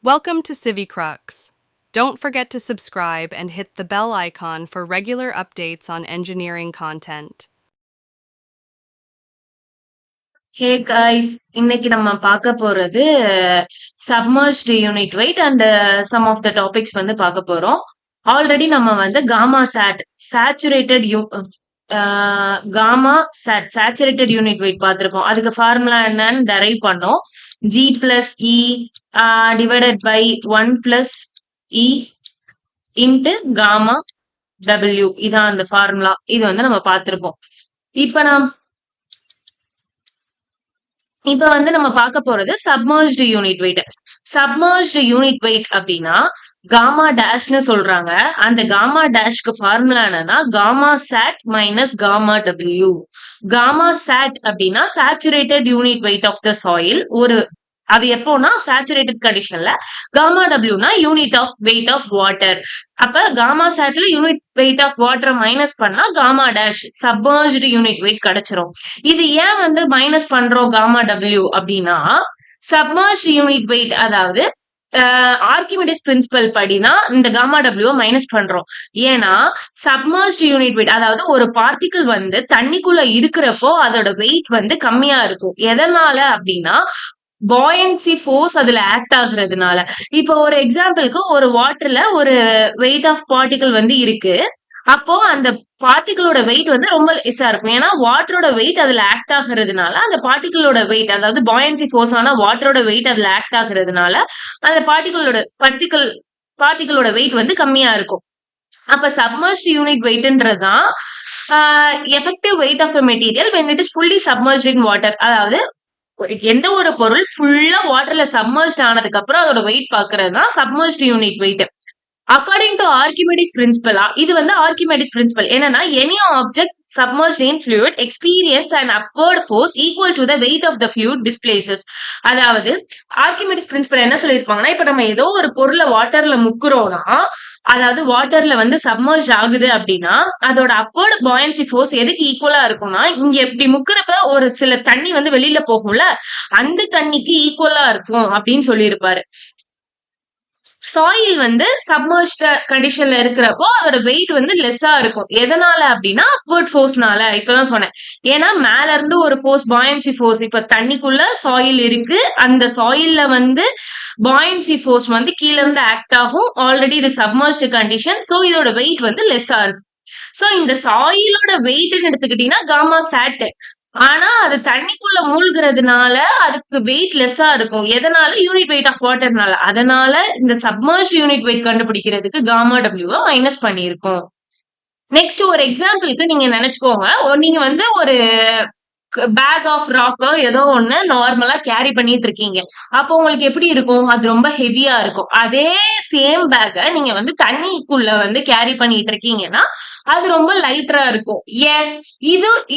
Welcome to CiviCrux. Don't forget to subscribe and hit the bell icon for regular updates on engineering content. Hey guys, இன்னைக்கு நம்ம பார்க்க போறது submerged unit weight and some of the topics வந்து பார்க்க போறோம். Already நம்ம வந்து gamma sat saturated saturated unit weight பார்த்திருக்கோம். அதுக்கு ஃபார்முலா என்னன்னு டெரைவ் பண்ணோம். G plus E divided by 1 plus E into gamma W. இதான் அந்த ஃபார்முலா. இது வந்து நம்ம பார்த்திருக்கோம். இப்ப வந்து நம்ம பார்க்க போறது submerged unit weight. Submerged unit weight அப்படின்னா காமா டேஷ்னு சொல்றாங்க. அந்த காமா டேஷ்க்கு ஃபார்முலா என்னன்னா gamma sat minus gamma W. Gamma sat அப்படின்னா saturated unit weight of the soil. அது எப்போனா சேச்சுரேட்டட் கண்டிஷன்ல. காமா டபிள்யூனா unit of weight of water. அப்ப காமா சாட்ல யூனிட் வெயிட் ஆஃப் வாட்டரை மைனஸ் பண்ணா gamma dash submerged unit weight கிடைச்சிரும். இது ஏன் வந்து மைனஸ் பண்றோம் காமா டபிள்யூ அப்படின்னா சப்மர்ஜ் யூனிட் வெயிட், அதாவது ஆர்கிமிடிஸ் பிரின்சிபல் படிதான் இந்த காமா டபிள்யூ மைனஸ் பண்றோம். ஏன்னா சப்மர்ஜ்டு யூனிட் வெயிட், அதாவது ஒரு பார்ட்டிகிள் வந்து தண்ணிக்குள்ள இருக்கிறப்போ அதோட வெயிட் வந்து கம்மியா இருக்கும். எதனால அப்படின்னா பாயன்சி ஃபோர்ஸ் அதுல ஆக்ட் ஆகுறதுனால. இப்போ ஒரு எக்ஸாம்பிளுக்கு ஒரு வாட்டர்ல ஒரு வெயிட் ஆஃப் பார்ட்டிகிள் வந்து இருக்கு. அப்போ அந்த பார்ட்டிகளோட வெயிட் வந்து ரொம்ப லெஸ்ஸா இருக்கும். ஏன்னா வாட்டரோட வெயிட் அதுல ஆக்ட் ஆகுறதுனால அந்த பார்ட்டிகளோட வெயிட், அதாவது பாயன்சி ஃபோர்ஸ் ஆனா வாட்டரோட வெயிட் அதுல ஆக்ட் ஆகுறதுனால அந்த பார்ட்டிகளோட வெயிட் வந்து கம்மியா இருக்கும். அப்ப சப்மர்ஜ்டு யூனிட் வெயிட்ன்றதுதான் effective weight of a material when it is fully submerged in water. அதாவது எந்த ஒரு பொருள் ஃபுல்லா வாட்டர்ல சப்மர்ஜ்ட் ஆனதுக்கு அப்புறம் அதோட வெயிட் பாக்குறது தான் submerged unit weight. According to Archimedes principle, இது வந்து ஆர்கிமிடிஸ் பிரின்சிபல் என்னன்னா any object submerged in fluid experience an upward force equal to the weight of the fluid displaces. அதாவது ஆர்கிமிடிஸ் பிரின்சிபல் என்ன சொல்லியிருப்பாங்கன்னா, இப்ப நம்ம ஏதோ ஒரு பொருளை வாட்டர்ல முக்குறோம்னா, அதாவது வாட்டர்ல வந்து சப்மர்ஜ் ஆகுது அப்படின்னா அதோட அப்வர்ட் பாயன்சி ஃபோர்ஸ் எதுக்கு ஈக்குவலா இருக்கும்னா, இங்க இப்படி முக்கிறப்ப ஒரு சில தண்ணி வந்து வெளியில போகும்ல, அந்த தண்ணிக்கு ஈக்குவலா இருக்கும் அப்படின்னு சொல்லியிருப்பாரு. சாயில் வந்து சப்மர்ஜ்ட் கண்டிஷன்ல இருக்கிறப்போ அதோட வெயிட் வந்து லெஸ்ஸா இருக்கும். எதனால அப்படின்னா அப்வர்ட் ஃபோர்ஸ்னால. இப்பதான் சொன்னேன். ஏன்னா மேல இருந்து ஒரு ஃபோர்ஸ், பாயன்சி ஃபோர்ஸ், இப்ப தண்ணிக்குள்ள சாயில் இருக்கு, அந்த சாயில்ல வந்து பாயன்சி ஃபோர்ஸ் வந்து கீழ இருந்து ஆக்ட் ஆகும். ஆல்ரெடி இது சப்மர்ஜ்ட் கண்டிஷன், சோ இதோட வெயிட் வந்து லெஸ்ஸா இருக்கும். சோ இந்த சாயிலோட வெயிட்னு எடுத்துக்கிட்டீங்கன்னா காமா சாட். ஆனா அது தண்ணிக்குள்ள மூழ்கிறதுனால அதுக்கு வெயிட் லெஸ்ஸா இருக்கும். எதனால? யூனிட் வெயிட் ஆஃப் வாட்டர்னால. அதனால இந்த சப்மர்ஜ் யூனிட் வெயிட் கண்டுபிடிக்கிறதுக்கு காமா டபிள்யூ மைனஸ் பண்ணியிருக்கோம். நெக்ஸ்ட் ஒரு எக்ஸாம்பிளுக்கு நீங்க நினைச்சுக்கோங்க, நீங்க வந்து ஒரு பேக் ஆஃப் ராக்கோ ஏதோ ஒண்ணு நார்மலா கேரி பண்ணிட்டு இருக்கீங்க. அப்போ உங்களுக்கு எப்படி இருக்கும்? அது ரொம்ப ஹெவியா இருக்கும். அதே சேம் பேக்க நீங்க வந்து தண்ணிக்குள்ள வந்து கேரி பண்ணிட்டு இருக்கீங்கன்னா அது ரொம்ப லைட்டரா இருக்கும். ஏன்?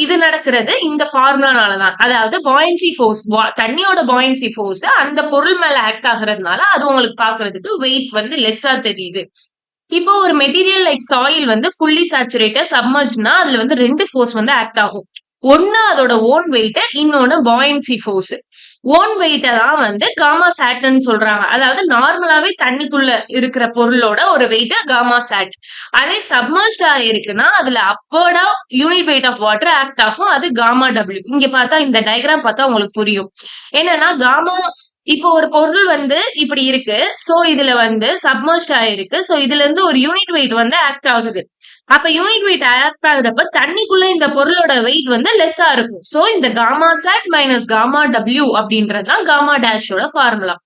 இது நடக்கிறது இந்த ஃபார்முலானாலதான். அதாவது பாயன்சி ஃபோர்ஸ், தண்ணியோட பாயன்சி ஃபோர்ஸ் அந்த பொருள் மேல ஆக்ட் ஆகுறதுனால அது உங்களுக்கு பாக்குறதுக்கு வெயிட் வந்து லெஸ்ஸா தெரியுது. இப்போ ஒரு மெட்டீரியல் லைக் சாயில் வந்து ஃபுல்லி சேச்சுரேட்டட் சப்மர்ஜ்னா அதுல வந்து ரெண்டு ஃபோர்ஸ் வந்து ஆக்ட் ஆகும். ஒண்ணு அதோட ஓன் வெயிட், இன்னொன்னு பாயன்சி ஃபோர்ஸ். ஓன் வெயிட்ட தான் வந்து காமா சாட்னு சொல்றாங்க. அதாவது நார்மலாவே தண்ணிக்குள்ள இருக்கிற பொருளோட ஒரு வெயிட் காமா சாட். அதே சப்மர்ஜ்ட் இருக்குன்னா அதுல அப்வர்டா unit weight of water act ஆகும், அது காமா டபிள்யூ. இங்க பார்த்தா இந்த டயக்ராம் பார்த்தா உங்களுக்கு புரியும். என்னன்னா காமா, இப்போ ஒரு பொருள் வந்து இப்படி இருக்கு, சோ இதுல வந்து சப்மர்ஜ்ட் ஆயிருக்கு, சோ இதுல இருந்து ஒரு யூனிட் வெயிட் வந்து ஆக்ட் ஆகுது. அப்ப யூனிட் வெயிட் ஆக்ட் ஆகுறப்ப தண்ணிக்குள்ள இந்த பொருளோட வெயிட் வந்து லெஸ்ஸா இருக்கும். சோ இந்த gamma sat minus gamma W அப்படின்றதுதான் காமா டேஷோட ஃபார்முலா.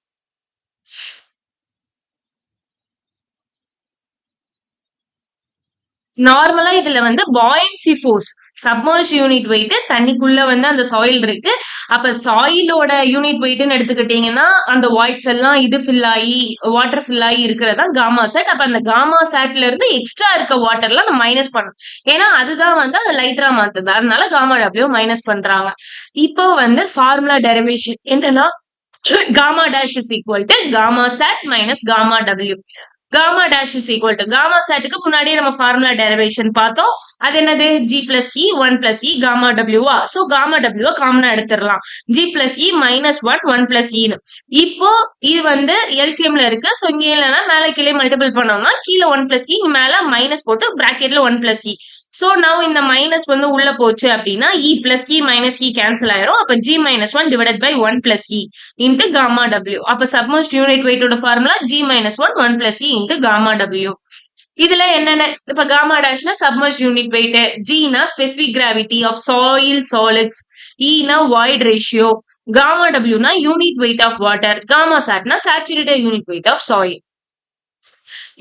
நார்மலா இதுல வந்து buoyancy force, submerge unit weight, தண்ணிக்குள்ள வந்து அந்த சாயில் இருக்கு. அப்ப சாயிலோட யூனிட் வெயிட்னு எடுத்துக்கிட்டீங்கன்னா அந்த வாய்ட்ஸ் எல்லாம் இது ஃபில் ஆகி வாட்டர் ஃபில் ஆகி இருக்கிறதா காமா சாட். அப்ப அந்த காமா சாட்ல இருந்து எக்ஸ்ட்ரா இருக்க வாட்டர்லாம் நம்ம மைனஸ் பண்ணணும். ஏன்னா அதுதான் வந்து அது லைட்டரா மாத்துது. அதனால காமா டபிள்யூ மைனஸ் பண்றாங்க. இப்போ வந்து ஃபார்முலா டெரிவேஷன் என்னன்னா gamma dash is equal to gamma sat minus gamma w. gamma dash is equal to gamma satக்கு முன்னாடியே நம்ம ஃபார்முலா டெரிவேஷன் பார்த்தோம். அது என்னது g plus e 1 plus e gamma w ஆ. சோ gamma w காமனா எடுத்துறலாம். g plus e minus 1 plus e னு. இப்போ இது வந்து LCM ல இருக்கு. சோ இங்க இல்லனா மேல கீழே மல்டிபிள் பண்ணோம்னா கீழ 1 plus e மேல மைனஸ் போட்டு பிராக்கெட்ல 1 plus e. சோ now இந்த மைனஸ் வந்து உள்ள போச்சு அப்படின்னா e plus e minus e cancel ஆயிரும். அப்ப g minus 1 divided by 1 plus e into gamma w. அப்ப submerged unit weight ஓட formula g minus 1 plus e into gamma w. இதுல என்னென்ன இப்ப gamma dashனா submerged unit weight, g னா specific gravity of soil solids, e னா void ratio, gamma w னா unit weight of water, gamma sat னா saturated unit weight of soil.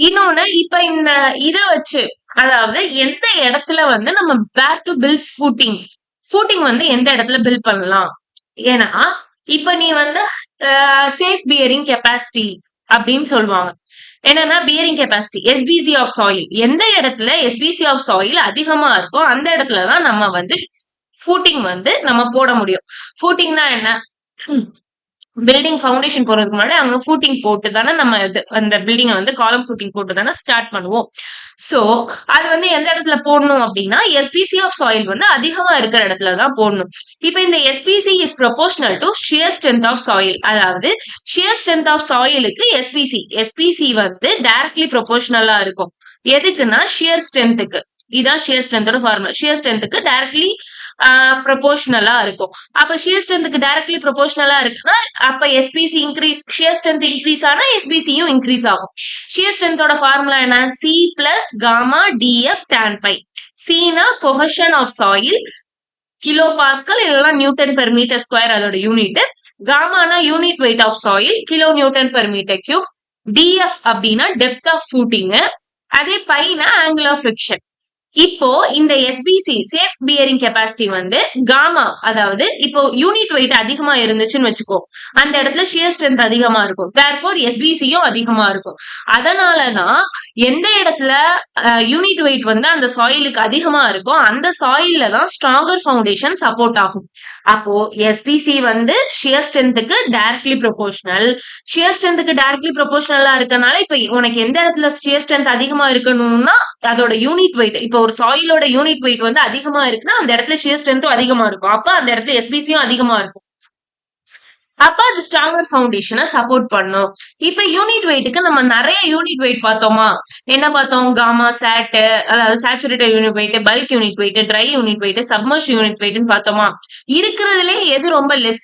இன்னொன்னு இப்ப இந்த இத வச்சு அதாவது எந்த இடத்துல வந்து நம்ம where to build footing வந்து எந்த இடத்துல பில்ட் பண்ணலாம். ஏன்னா இப்ப நீ வந்து சேஃப் பியரிங் கெப்பாசிட்டி அப்படின்னு சொல்லுவாங்க. என்னன்னா bearing capacity SBC of soil எந்த இடத்துல SBC ஆஃப் சாயில் அதிகமா இருக்கோ அந்த இடத்துலதான் நம்ம வந்து ஃபூட்டிங் வந்து நம்ம போட முடியும். ஃபூட்டிங்னா என்ன? பில்டிங் ஃபவுண்டேஷன் போறதுக்கு முன்னாடி அங்க ஃபூட்டிங் போட்டு தானே நம்ம அந்த பில்டிங்க வந்து காலம் ஃபூட்டிங் போட்டு தானே ஸ்டார்ட் பண்ணுவோம். சோ அது வந்து எந்த இடத்துல போடணும் அப்படின்னா எஸ்பிசி ஆஃப் சாயில் வந்து அதிகமா இருக்கிற இடத்துல தான் போடணும். இப்ப இந்த SBC is proportional to shear strength of soil. அதாவது ஷியர் ஸ்ட்ரென்த் ஆஃப் சாயிலுக்கு எஸ்பிசி வந்து டைரக்ட்லி ப்ரொபோஷனலா இருக்கும். எதுக்குன்னா ஷியர் ஸ்ட்ரென்த்துக்கு. இதான் ஷியர் ஸ்ட்ரென்த்தோட ஃபார்முலா. ஷியர் ஸ்ட்ரென்த்துக்கு டைரக்ட்லி ப்ரொபோஷனலா இருக்கும். அப்ப ஷியர் ஸ்ட்ரென்த்துக்கு டைரக்ட்லி ப்ரொபோஷனலா இருக்குன்னா அப்ப SBC increase, shear strength increase ஆனா எஸ்பிசியும் இன்க்ரீஸ் ஆகும். ஷியர் ஸ்ட்ரென்த்தோட ஃபார்முலா என்ன? C plus gamma DF tan phi. சினா cohesion of soil, kilopascal இல்லைன்னா நியூட்டன் பெர் மீட்டர் ஸ்கொயர் அதோட யூனிட். காமானா unit weight of soil, kilonewton per metre cube. டிஎஃப் அப்படின்னா டெப்த் ஆஃப் ஃபூட்டிங். அதே பைனா ஆங்கிள் ஆஃப் ஃபிரிக்ஷன். இப்போ இந்த எஸ்பிசி சேஃப் பியரிங் கெப்பாசிட்டி வந்து காமா, அதாவது இப்போ யூனிட் வெயிட் அதிகமா இருந்துச்சுன்னு வச்சுக்கோ, அந்த இடத்துல ஷியர் ஸ்ட்ரென்த் அதிகமா இருக்கும். தேர்ஃபோர் எஸ்பிசியும் அதிகமா இருக்கும். அதனாலதான் எந்த இடத்துல யூனிட் வெயிட் வந்து அந்த சாயிலுக்கு அதிகமா இருக்கும் அந்த சாயில்ல தான் ஸ்ட்ராங்கர் ஃபவுண்டேஷன் சப்போர்ட் ஆகும். அப்போ எஸ்பிசி வந்து ஷியர் ஸ்ட்ரென்த்துக்கு டைரக்ட்லி ப்ரொபோஷனல். ஷியர் ஸ்ட்ரென்த்துக்கு டைரக்ட்லி ப்ரொபோஷனலா இருக்கனால இப்ப உனக்கு எந்த இடத்துல ஷியர் ஸ்ட்ரென்த் அதிகமா இருக்கணும்னா அதோட யூனிட் வெயிட், இப்போ ஒரு சாயிலோட யூனிட் வெயிட் வந்து அதிகமா இருக்குன்னா அந்த இடத்துல ஷியர் ஸ்ட்ரென்த்தும் அதிகமா இருக்கும். அப்ப அந்த இடத்துல எஸ்பிசியும் அதிகமா இருக்கும். அப்ப அது ஸ்ட்ராங்கர் ஃபவுண்டேஷனை சப்போர்ட் பண்ணும். இப்ப யூனிட் வெயிட்டுக்கு நம்ம நிறைய யூனிட் வெயிட் பார்த்தோமா? என்ன பார்த்தோம்? காமா சாட், அதாவது saturated unit weight, bulk unit weight, dry unit weight, submerge unit வெயிட்னு பார்த்தோமா? இருக்கிறதுலே எது ரொம்ப லெஸ்?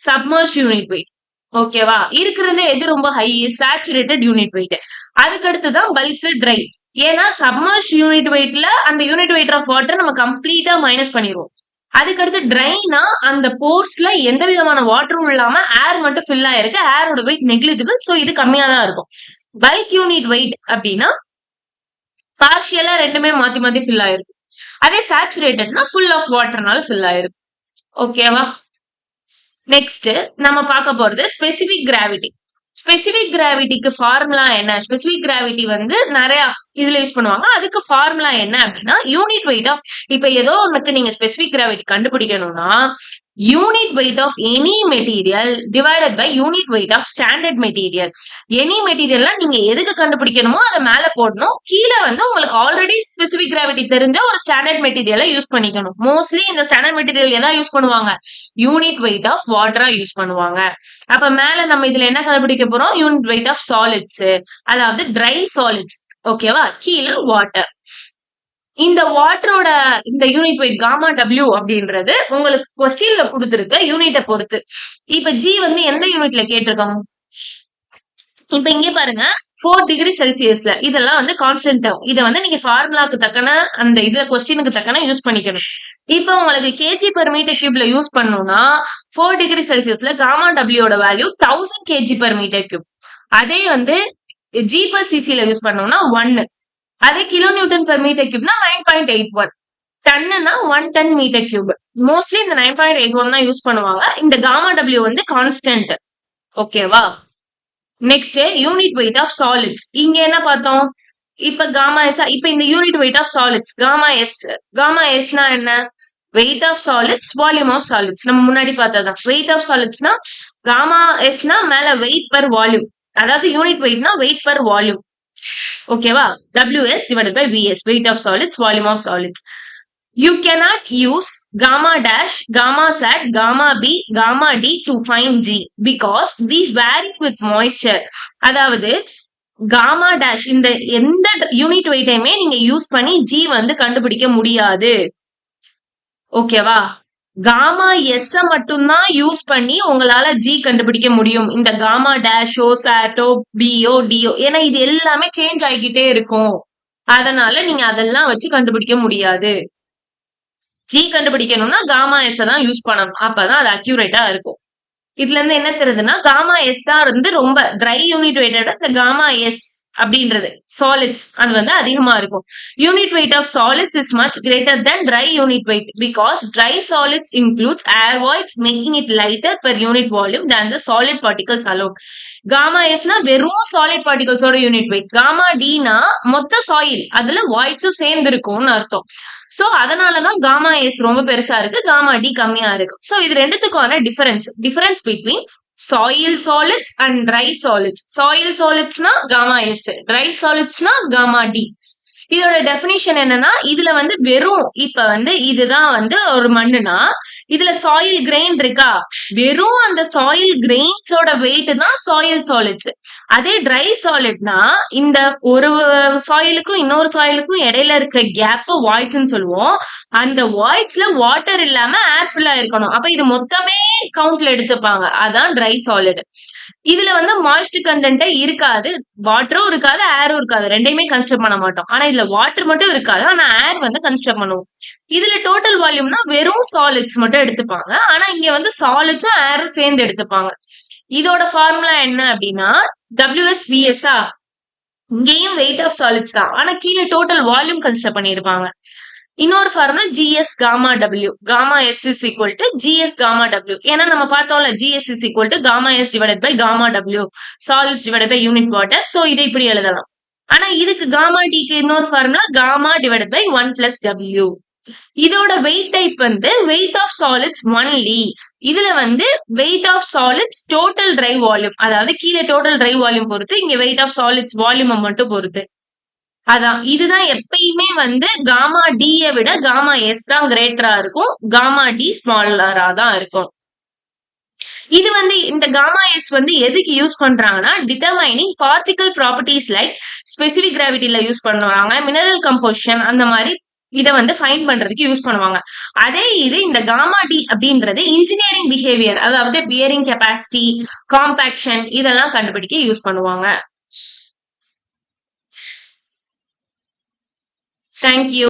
Submerge unit wait. ஓகேவா? இருக்கிறதுல எது ரொம்ப ஹை? Saturated unit wait. அதுக்கு அடுத்துதான் பல்க், ட்ரை. ஏன்னா சப்மர்ஜ் யூனிட் வெயிட்ல அந்த யூனிட் வெயிட் ஆஃப் வாட்டர் நம்ம கம்ப்ளீட்டா மைனஸ் பண்ணிடுவோம். அதுக்கடுத்து ட்ரைனா அந்த போர்ஸ்ல எந்த விதமான வாட்டரும் இல்லாம ஏர் மட்டும் ஃபில் ஆயிருக்கு. ஏரோட வெயிட் நெக்லிஜிபிள். சோ இது கம்மியா தான் இருக்கும். பல்க் யூனிட் வெயிட் அப்படின்னா பார்ஷியலா ரெண்டுமே மாத்தி மாத்தி ஃபில் ஆயிருக்கும். அதே சேச்சுரேட்டட்னா ஃபுல் ஆஃப் வாட்டர்னால ஃபில் ஆயிருக்கும். ஓகேவா? நெக்ஸ்ட் நம்ம பார்க்க போறது ஸ்பெசிபிக் கிராவிட்டி. ஸ்பெசிபிக் கிராவிட்டிக்கு ஃபார்முலா என்ன? ஸ்பெசிபிக் கிராவிட்டி வந்து நிறைய இதுல யூஸ் பண்ணுவாங்க. அதுக்கு ஃபார்முலா என்ன அப்படின்னா யூனிட் வெயிட் ஆஃப், இப்ப ஏதோ ஒன்னுக்கு நீங்க ஸ்பெசிபிக் கிராவிட்டி கண்டுபிடிக்கணும்னா unit weight of any material divided by unit weight of standard material. Any மெட்டீரியல்ல நீங்க எதுக்கு கண்டுபிடிக்கணுமோ அதை மேல போடணும். கீழே வந்து உங்களுக்கு ஆல்ரெடி ஸ்பெசிபிக் கிராவிட்டி தெரிஞ்ச ஒரு ஸ்டாண்டர்ட் மெட்டீரியலை யூஸ் பண்ணிக்கணும். மோஸ்ட்லி இந்த ஸ்டாண்டர்ட் மெட்டீரியல் எதா யூஸ் பண்ணுவாங்க? யூனிட் வெயிட் ஆஃப் வாட்டரா யூஸ் பண்ணுவாங்க. அப்ப மேல நம்ம இதுல என்ன கண்டுபிடிக்க போறோம்? யூனிட் வெயிட் ஆஃப் சாலிட்ஸ், அதாவது ட்ரை சாலிட்ஸ். ஓகேவா? கீழே வாட்டர். இந்த வாட்டரோட இந்த யூனிட் வெயிட் காமா டபிள்யூ அப்படின்றது உங்களுக்கு கொஸ்டின்ல கொடுத்துருக்க யூனிட்டை பொறுத்து. இப்ப ஜி வந்து எந்த யூனிட்ல கேட்டிருக்கோம்? இப்ப இங்கே பாருங்க 4 டிகிரி செல்சியஸ்ல இதெல்லாம் வந்து கான்ஸ்டன்ட் டேர்ம். இதை வந்து நீங்க ஃபார்முலாக்கு தக்கன அந்த இதுல கொஸ்டினுக்கு தக்கன யூஸ் பண்ணிக்கணும். இப்ப உங்களுக்கு கேஜி பெர் மீட்டர் கியூப்ல யூஸ் பண்ணணும்னா 4 டிகிரி செல்சியஸ்ல காமா டபிள்யூட value 1000 KG per metre cube. அதே வந்து ஜி பர் சிசில யூஸ் பண்ணோம்னா 1. அதே கிலோ நியூட்டன் பெர் மீட்டர் கியூப்னா 9.81. டன்னுனா 1 டன் மீட்டர் கியூப். மோஸ்ட்லி இந்த 9.81 தான் யூஸ் பண்ணுவாங்க. இந்த காமா டபிள்யூ வந்து கான்ஸ்டன்ட். ஓகேவா? Next unit weight of solids. இங்க என்ன பார்த்தோம்? இப்ப காமா எஸ். இப்ப இந்த unit weight of solids gamma S. Gamma எஸ்னா என்ன? Weight of solids, volume of solids. நம்ம முன்னாடி பார்த்ததான். வெயிட் ஆஃப் சாலிட்ஸ்னா காமா எஸ்னா மேல வெயிட் பர் வால்யூம், அதாவது யூனிட் வெயிட்னா வெயிட் பர் வால்யூம். ஓகேவா? WS divided by VS, weight of solids, volume of solids. You cannot use gamma dash, gamma sat, gamma B, gamma D to find G because these vary with moisture. அதாவது gamma dash இந்த எந்த unit வெயிட்டையுமே நீங்க use பண்ணி G வந்து கண்டுபிடிக்க முடியாது. ஓகேவா? Gamma S மட்டும்தான் யூஸ் பண்ணி உங்களால G கண்டுபிடிக்க முடியும். இந்த காமா டேஷோ சாட்டோ பியோ டியோ ஏன்னா இது எல்லாமே சேஞ்ச் ஆகிக்கிட்டே இருக்கும். அதனால நீங்க அதெல்லாம் வச்சு கண்டுபிடிக்க முடியாது. G கண்டுபிடிக்கணும்னா காமா எஸ் தான் யூஸ் பண்ணணும். அப்பதான் அது அக்யூரேட்டா இருக்கும். இதுல இருந்து என்ன தெரியுதுன்னா காமா எஸ் தான் வந்து ரொம்ப ட்ரை யூனிட் வெயிட்டோட இந்த காமா எஸ் அப்படின்றது சாலிட்ஸ் அது வந்து அதிகமா இருக்கும். Unit weight of solids is much greater than dry unit weight because dry solids includes air voids making it lighter per unit volume than the solid particles alone. Gamma எஸ்னா வெறும் solid பார்ட்டிகல்ஸோட unit weight. Gamma டினா மொத்த soil அதுல வாய்ட்ஸும் சேர்ந்து இருக்கும்னு அர்த்தம். So அதனாலதான் காமா எஸ் ரொம்ப பெருசா இருக்கு, காமா டி கம்மியா இருக்கு. சோ இது ரெண்டுத்துக்கான difference between soil solids and dry solids. Soil சாலிட்ஸ்னா காமா எஸ், ட்ரை சாலிட்ஸ்னா காமா டி. இதோட டெபினிஷன் என்னன்னா இதுல வந்து வெறும் இப்ப வந்து இதுதான் வந்து ஒரு மண்ணுனா இதுல சாயில் கிரெயின் இருக்கா, வெறும் அந்த சாயில் கிரெயின்ஸோட வெயிட் தான் சாயில் சாலிட்ஸ். அதே ட்ரை சாலிட்னா இந்த ஒரு சாயிலுக்கும் இன்னொரு சாயிலுக்கும் இடையில இருக்க கேப் வாய்ட்ஸ்ன்னு சொல்லுவோம். அந்த வாய்ட்ஸ்ல வாட்டர் இல்லாம ஏர் ஃபில்லா இருக்கணும். அப்ப இது மொத்தமே கவுண்ட்ல எடுத்துப்பாங்க. அதான் ட்ரை சாலிட். இதுல வந்து மாய்ஸ்ட் கண்டென்ட்டே இருக்காது, வாட்டரும் இருக்காது, ஏரும் இருக்காது, ரெண்டையுமே கன்சிடர் பண்ண மாட்டோம். ஆனா இதுல வாட்டர் மட்டும் இருக்காது, ஆனா ஏர் வந்து கன்சிடர் பண்ணுவோம். இதுல டோட்டல் வால்யூம்னா வெறும் சாலிட்ஸ் மட்டும் எடுத்துப்பாங்க. ஆனா இங்க வந்து சாலிட்ஸும் ஏரும் சேர்ந்து எடுத்துப்பாங்க. இதோட ஃபார்முலா என்ன அப்படின்னா WSVS. இங்கேயும் வெயிட் ஆஃப் சாலிட்ஸ் தான், ஆனா கீழே டோட்டல் வால்யூம் கன்சிடர் பண்ணிருப்பாங்க. இன்னொரு formula GS gamma W. Gamma S is equal to GS gamma W. ஏன்னா நம்ம பார்த்தோம்ல GS is equal to gamma S divided by gamma W. Solids divided by unit water. So இதை இப்படி எழுதலாம். ஆனா இதுக்கு gamma D க்கு இன்னொரு formula gamma divided by 1 plus W. இதோட வெயிட் டைப் வந்து வெயிட் ஆஃப் சாலிட்ஸ் ஒன்லி. இதுல வந்து weight of solids total dry volume, அதாவது கீழே டோட்டல் ட்ரை வால்யூம் பொறுத்து, இங்க வெயிட் ஆஃப் சாலிட்ஸ் வால்யூம் மட்டும் பொறுத்து. அதான் இதுதான் எப்பயுமே வந்து காமா டியை விட காமா எஸ் தான் கிரேட்டரா இருக்கும், காமா டி ஸ்மாலரா தான் இருக்கும். இது வந்து இந்த காமா எஸ் வந்து எதுக்கு யூஸ் பண்றாங்கன்னா determining particle properties like specific கிராவிட்டில யூஸ் பண்ணுவாங்க, மினரல் கம்போசிஷன் அந்த மாதிரி இதை வந்து ஃபைண்ட் பண்றதுக்கு யூஸ் பண்ணுவாங்க. அதே இது இந்த காமா டி அப்படின்றது இன்ஜினியரிங் பிஹேவியர், அதாவது பியரிங் கெப்பாசிட்டி, காம்பாக்ஷன் இதெல்லாம் கண்டுபிடிக்க யூஸ் பண்ணுவாங்க. Thank you.